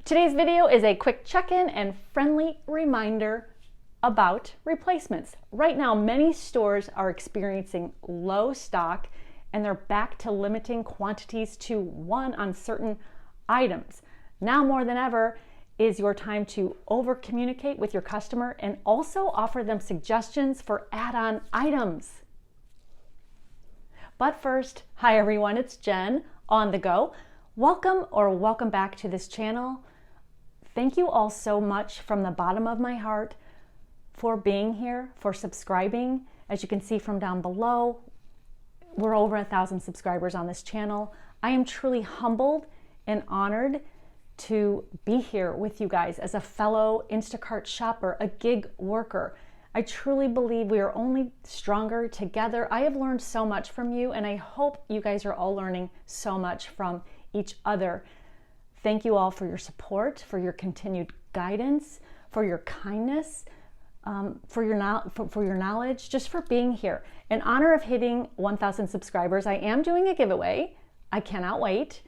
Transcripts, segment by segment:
Today's video is a quick check-in and friendly reminder about replacements. Right now, many stores are experiencing low stock and they're back to limiting quantities to one on certain items. Now more than ever is your time to over-communicate with your customer and also offer them suggestions for add-on items. But first, hi everyone, it's Jen on the go. Welcome back to this channel. Thank you all so much from the bottom of my heart for being here, for subscribing. As you can see from down below, we're over 1,000 subscribers on this channel. I am truly humbled and honored to be here with you guys as a fellow Instacart shopper, a gig worker. I truly believe we are only stronger together. I have learned so much from you, and I hope you guys are all learning so much from each other. Thank you all for your support, for your continued guidance, for your kindness, for your knowledge, just for being here. In honor of hitting 1,000 subscribers, I am doing a giveaway. I cannot wait.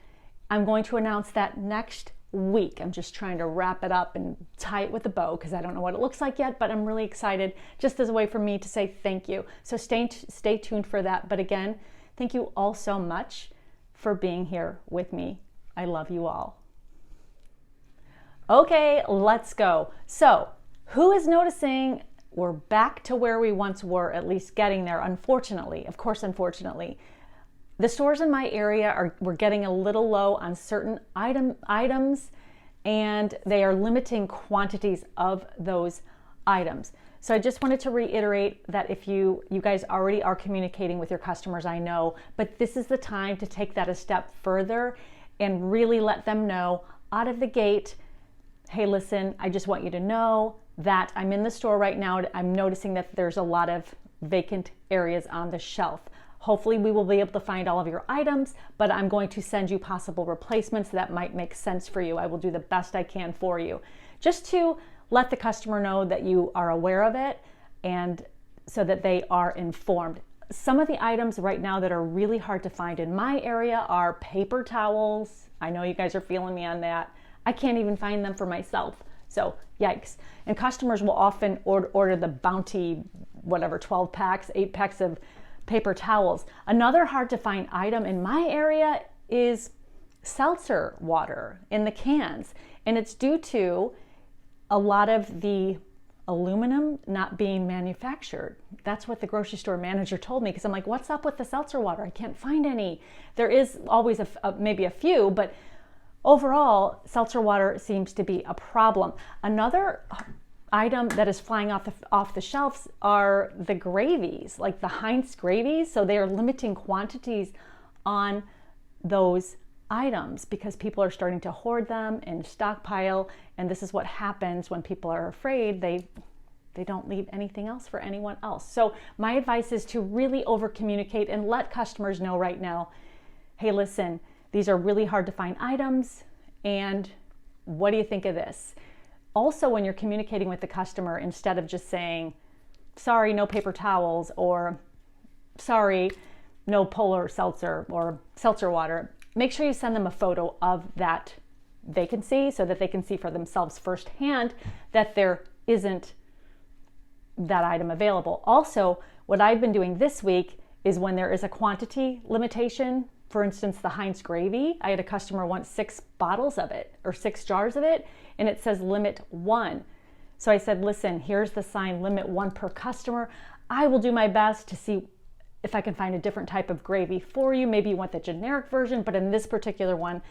I'm going to announce that next week. I'm just trying to wrap it up and tie it with a bow because I don't know what it looks like yet, but I'm really excited just as a way for me to say thank you. So stay tuned for that. But again, thank you all so much for being here with me. I love you all. Okay, let's go. So, who is noticing we're back to where we once were, at least getting there, unfortunately. Of course, unfortunately. The stores in my area we're getting a little low on certain items, and they are limiting quantities of those items. So I just wanted to reiterate that if you guys already are communicating with your customers, I know, but this is the time to take that a step further and really let them know out of the gate, hey, listen, I just want you to know that I'm in the store right now. I'm noticing that there's a lot of vacant areas on the shelf. Hopefully we will be able to find all of your items, but I'm going to send you possible replacements that might make sense for you. I will do the best I can for you. Just to let the customer know that you are aware of it and so that they are informed. Some of the items right now that are really hard to find in my area are paper towels. I know you guys are feeling me on that. I can't even find them for myself. So yikes. And customers will often order the Bounty, whatever, 12 packs, 8 packs of paper towels. Another hard to find item in my area is seltzer water in the cans. And it's due to a lot of the aluminum not being manufactured. That's what the grocery store manager told me, because I'm like, what's up with the seltzer water? I can't find any. There is always maybe a few, but overall, seltzer water seems to be a problem. Another item that is flying off the shelves are the gravies, like the Heinz gravies. So they are limiting quantities on those items because people are starting to hoard them and stockpile. And this is what happens when people are afraid. They don't leave anything else for anyone else. So my advice is to really over communicate and let customers know right now, hey, listen, these are really hard to find items, and what do you think of this? Also, when you're communicating with the customer, instead of just saying, sorry, no paper towels, or sorry, no polar seltzer or seltzer water, make sure you send them a photo of that vacancy so that they can see for themselves firsthand that there isn't that item available. Also, what I've been doing this week is when there is a quantity limitation. For instance, the Heinz gravy, I had a customer want 6 bottles of it or 6 jars of it, and it says limit 1. So I said, listen, here's the sign, limit 1 per customer. I will do my best to see if I can find a different type of gravy for you. Maybe you want the generic version, but in this particular one,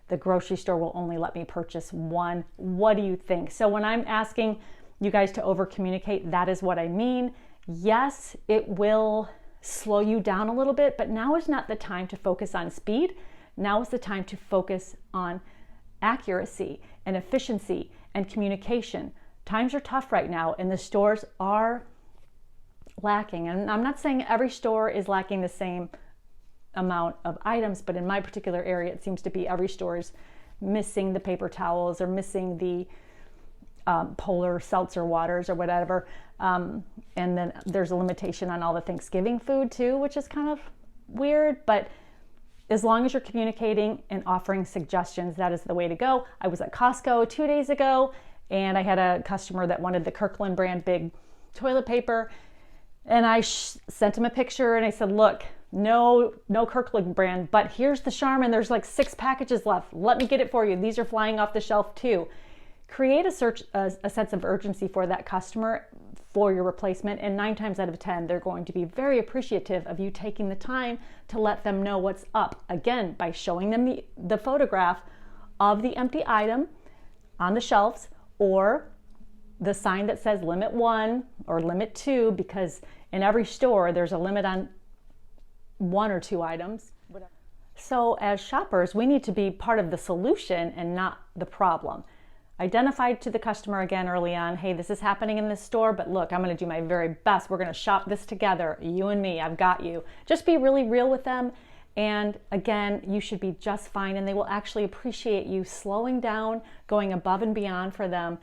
the grocery store will only let me purchase 1. What do you think? So when I'm asking you guys to over communicate, that is what I mean. Yes, it will slow you down a little bit, but now is not the time to focus on speed. Now is the time to focus on accuracy and efficiency and communication. Times are tough right now, and the stores are lacking. And I'm not saying every store is lacking the same amount of items, but in my particular area, it seems to be every store is missing the paper towels or missing the polar seltzer waters or whatever. And then there's a limitation on all the Thanksgiving food too, which is kind of weird, but as long as you're communicating and offering suggestions, that is the way to go. I was at Costco 2 days ago and I had a customer that wanted the Kirkland brand big toilet paper. And I sent him a picture and I said, look, no Kirkland brand, but here's the Charmin. There's like 6 packages left. Let me get it for you. These are flying off the shelf too. Create a sense of urgency for that customer for your replacement, and 9 times out of 10, they're going to be very appreciative of you taking the time to let them know what's up. Again, by showing them the photograph of the empty item on the shelves, or the sign that says limit 1 or limit 2, because in every store there's a limit on 1 or 2 items. So as shoppers, we need to be part of the solution and not the problem. Identify to the customer again early on, hey, this is happening in this store, but look, I'm going to do my very best. We're going to shop this together, you and me. I've got you. Just be really real with them. And again, you should be just fine, and they will actually appreciate you slowing down, going above and beyond for them.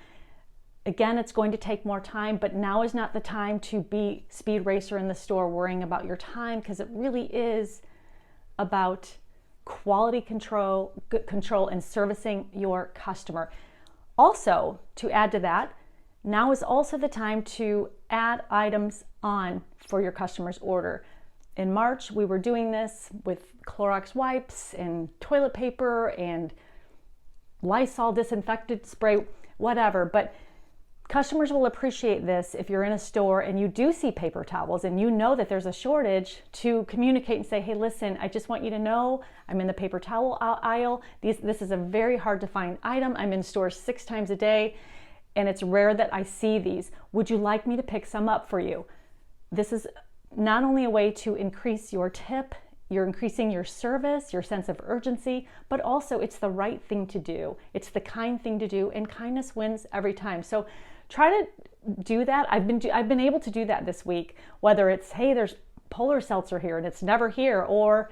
Again, it's going to take more time, but now is not the time to be speed racer in the store worrying about your time, because it really is about quality control and servicing your customer. Also, to add to that, now is also the time to add items on for your customer's order. In March, we were doing this with Clorox wipes and toilet paper and Lysol disinfectant spray, whatever. But customers will appreciate this if you're in a store and you do see paper towels and you know that there's a shortage, to communicate and say, hey, listen, I just want you to know I'm in the paper towel aisle. This is a very hard to find item. I'm in stores 6 times a day and it's rare that I see these. Would you like me to pick some up for you? This is not only a way to increase your tip, you're increasing your service, your sense of urgency, but also it's the right thing to do. It's the kind thing to do, and kindness wins every time. So try to do that. I've been able to do that this week, whether it's, hey, there's Polar Seltzer here and it's never here, or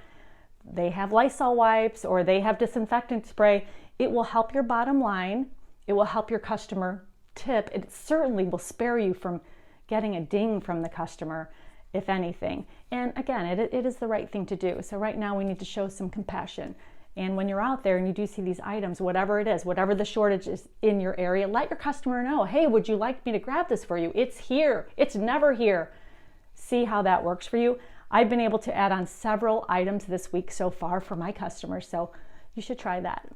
they have Lysol wipes, or they have disinfectant spray. It will help your bottom line. It will help your customer tip. It certainly will spare you from getting a ding from the customer, if anything. And again, it is the right thing to do. So right now we need to show some compassion. And when you're out there and you do see these items, whatever it is, whatever the shortage is in your area, let your customer know, hey, would you like me to grab this for you? It's here. It's never here. See how that works for you. I've been able to add on several items this week so far for my customers, so you should try that.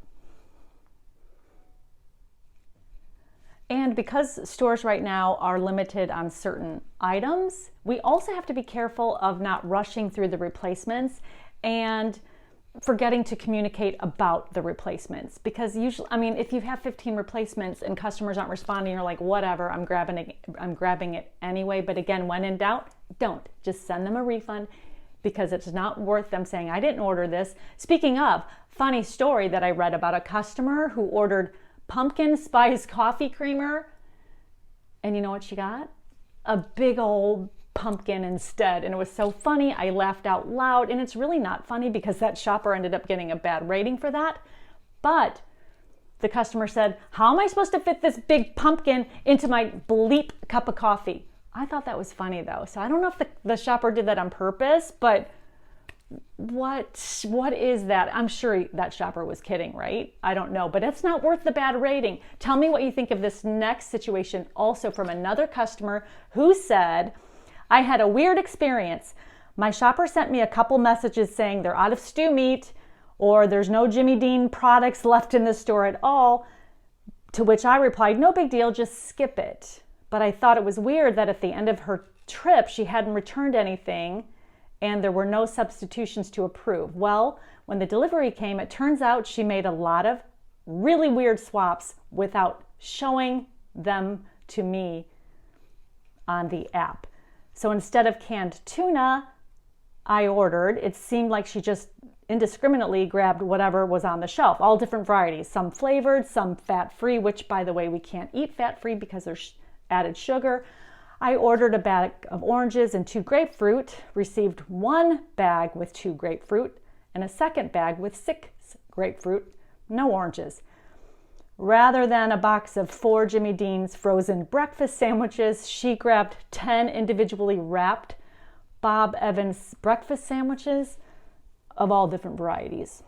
And because stores right now are limited on certain items, we also have to be careful of not rushing through the replacements and forgetting to communicate about the replacements. Because usually, I mean, if you have 15 replacements and customers aren't responding, you're like, whatever, I'm grabbing it anyway. But again, when in doubt, don't. Just send them a refund, because it's not worth them saying, I didn't order this. Speaking of, funny story that I read about a customer who ordered pumpkin spice coffee creamer, and you know what she got? A big old pumpkin instead. And it was so funny, I laughed out loud. And it's really not funny, because that shopper ended up getting a bad rating for that. But the customer said, how am I supposed to fit this big pumpkin into my bleep cup of coffee? I thought that was funny though. So I don't know if the shopper did that on purpose, but what is that? I'm sure that shopper was kidding, right? I don't know, but it's not worth the bad rating. Tell me what you think of this next situation, also from another customer who said, I had a weird experience. My shopper sent me a couple messages saying they're out of stew meat, or there's no Jimmy Dean products left in the store at all, to which I replied, no big deal, just skip it. But I thought it was weird that at the end of her trip, she hadn't returned anything and there were no substitutions to approve. Well, when the delivery came, it turns out she made a lot of really weird swaps without showing them to me on the app. So instead of canned tuna I ordered, it seemed like she just indiscriminately grabbed whatever was on the shelf, all different varieties, some flavored, some fat-free, which, by the way, we can't eat fat-free because there's added sugar. I ordered a bag of oranges and 2 grapefruit, received 1 bag with 2 grapefruit and a second bag with 6 grapefruit, no oranges. Rather than a box of 4 Jimmy Dean's frozen breakfast sandwiches, she grabbed 10 individually wrapped Bob Evans breakfast sandwiches. of all different varieties.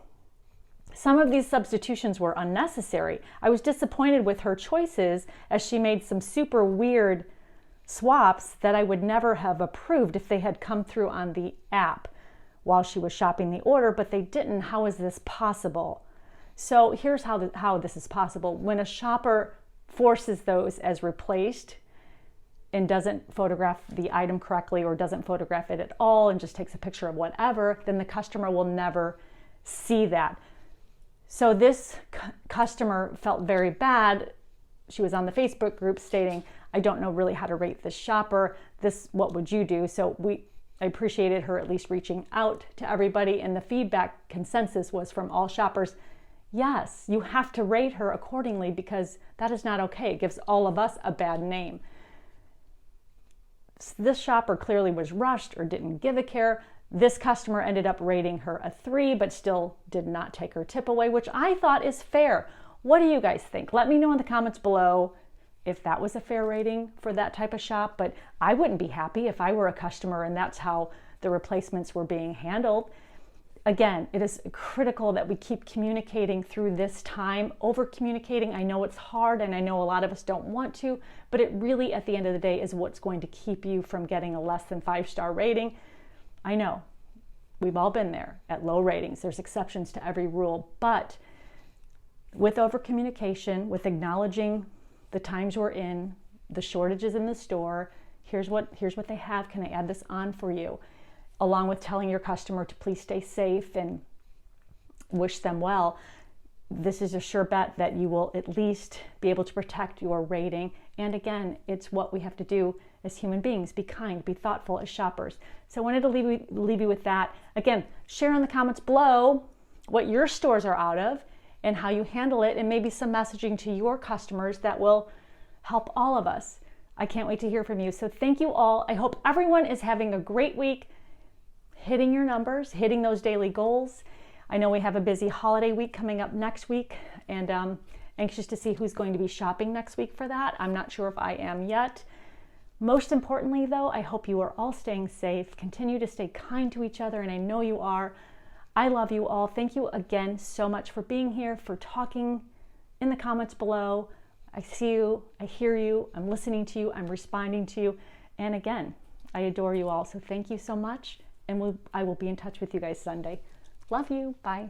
Some of these substitutions were unnecessary. I was disappointed with her choices as she made some super weird swaps that I would never have approved if they had come through on the app while she was shopping the order, but they didn't. How is this possible? So here's how this is possible. When a shopper forces those as replaced and doesn't photograph the item correctly or doesn't photograph it at all and just takes a picture of whatever, then the customer will never see that. So this customer felt very bad. She was on the Facebook group stating, I don't know really how to rate this shopper. What would you do? So I appreciated her at least reaching out to everybody, and the feedback consensus was from all shoppers, yes, you have to rate her accordingly because that is not okay. It gives all of us a bad name. This shopper clearly was rushed or didn't give a care. This customer ended up rating her a 3, but still did not take her tip away, which I thought is fair. What do you guys think? Let me know in the comments below if that was a fair rating for that type of shop, but I wouldn't be happy if I were a customer and that's how the replacements were being handled. Again, it is critical that we keep communicating through this time. Over communicating, I know it's hard and I know a lot of us don't want to, but it really at the end of the day is what's going to keep you from getting a less than 5-star rating. I know, we've all been there at low ratings. There's exceptions to every rule, but with over communication, with acknowledging the times we're in, the shortages in the store, here's what they have, can I add this on for you? Along with telling your customer to please stay safe and wish them well, this is a sure bet that you will at least be able to protect your rating. And again, it's what we have to do as human beings, be kind, be thoughtful as shoppers. So I wanted to leave you with that. Again, share in the comments below what your stores are out of and how you handle it, and maybe some messaging to your customers that will help all of us. I can't wait to hear from you. So thank you all. I hope everyone is having a great week, hitting your numbers, hitting those daily goals. I know we have a busy holiday week coming up next week, and anxious to see who's going to be shopping next week for that. I'm not sure if I am yet. Most importantly, though, I hope you are all staying safe. Continue to stay kind to each other, and I know you are. I love you all. Thank you again so much for being here, for talking in the comments below. I see you, I hear you, I'm listening to you, I'm responding to you. And again, I adore you all. So thank you so much. And I will be in touch with you guys Sunday. Love you. Bye.